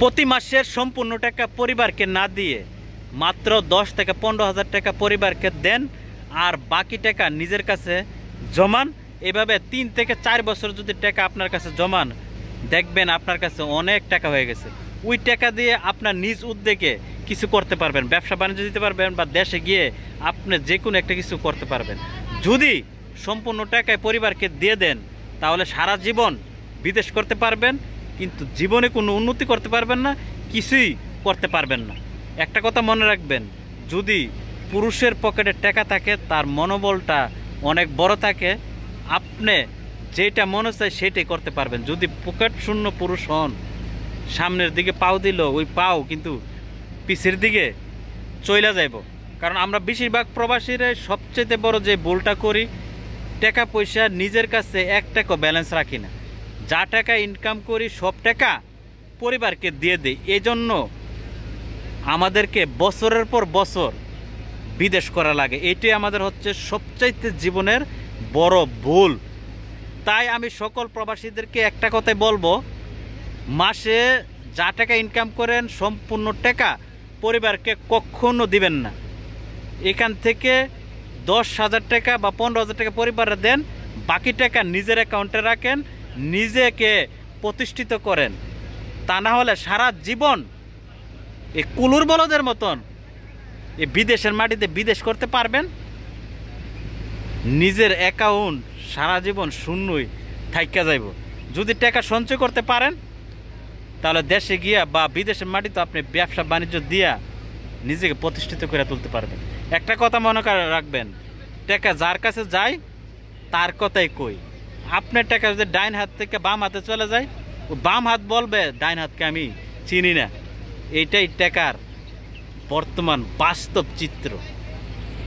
প্রতি মাসের সম্পূর্ণ টাকা পরিবারকে না দিয়ে মাত্র 10 থেকে 15,000 টাকা পরিবারকে দেন, আর বাকি টাকা নিজের কাছে জমান। এভাবে 3 থেকে 4 বছর যদি টাকা আপনার কাছে জমান, দেখবেন আপনার কাছে অনেক টাকা হয়ে গেছে। ওই টাকা দিয়ে আপনার নিজ উদ্যোগে কিছু করতে পারবেন, ব্যবসা বাণিজ্য দিতে পারবেন, বা দেশে গিয়ে আপনি যে কোনো একটা কিছু করতে পারবেন। যদি সম্পূর্ণ টাকায় পরিবারকে দিয়ে দেন, তাহলে সারা জীবন বিদেশ করতে পারবেন, কিন্তু জীবনে কোনো উন্নতি করতে পারবেন না, কিছুই করতে পারবেন না। একটা কথা মনে রাখবেন, যদি পুরুষের পকেটে টাকা থাকে, তার মনোবলটা অনেক বড় থাকে, আপনি যেটা মনে চায় সেটাই করতে পারবেন। যদি পকেট শূন্য পুরুষ হন, সামনের দিকে পাও দিল, ওই পাও কিন্তু পিছের দিকে চইলা যাইব। কারণ আমরা বেশিরভাগ প্রবাসীরাই সবচেয়ে বড় যে ভুলটা করি, টাকা পয়সা নিজের কাছে 1 টাকা ব্যালেন্স রাখি না। যা টাকা ইনকাম করি সব টাকা পরিবারকে দিয়ে দিই। এই জন্য আমাদেরকে বছরের পর বছর বিদেশ করা লাগে। এইটাই আমাদের হচ্ছে সবচাইতে জীবনের বড় ভুল। তাই আমি সকল প্রবাসীদেরকে একটা কথাই বলবো, মাসে যা টাকা ইনকাম করেন সম্পূর্ণ টাকা পরিবারকে কখনো দিবেন না। এখান থেকে 10,000 টাকা বা 15,000 টাকা পরিবারে দেন, বাকি টাকা নিজের অ্যাকাউন্টে রাখেন, নিজেকে প্রতিষ্ঠিত করেন। তা না হলে সারা জীবন এই কুলুর বলদের মতন এই বিদেশের মাটিতে বিদেশ করতে পারবেন, নিজের অ্যাকাউন্ট সারা জীবন শূন্যই থাইকা যাইব। যদি টাকা সঞ্চয় করতে পারেন, তাহলে দেশে গিয়া বা বিদেশের মাটিতে আপনি ব্যবসা বাণিজ্য দিয়া নিজেকে প্রতিষ্ঠিত করে তুলতে পারবেন। একটা কথা মনে করে রাখবেন, টাকা যার কাছে যায় তার কথাই কই। আপনার টাকা যদি ডাইন হাত থেকে বাম হাতে চলে যায়, ও বাম হাত বলবে ডাইন হাতকে আমি চিনি না। এইটাই টাকার বর্তমান বাস্তব চিত্র।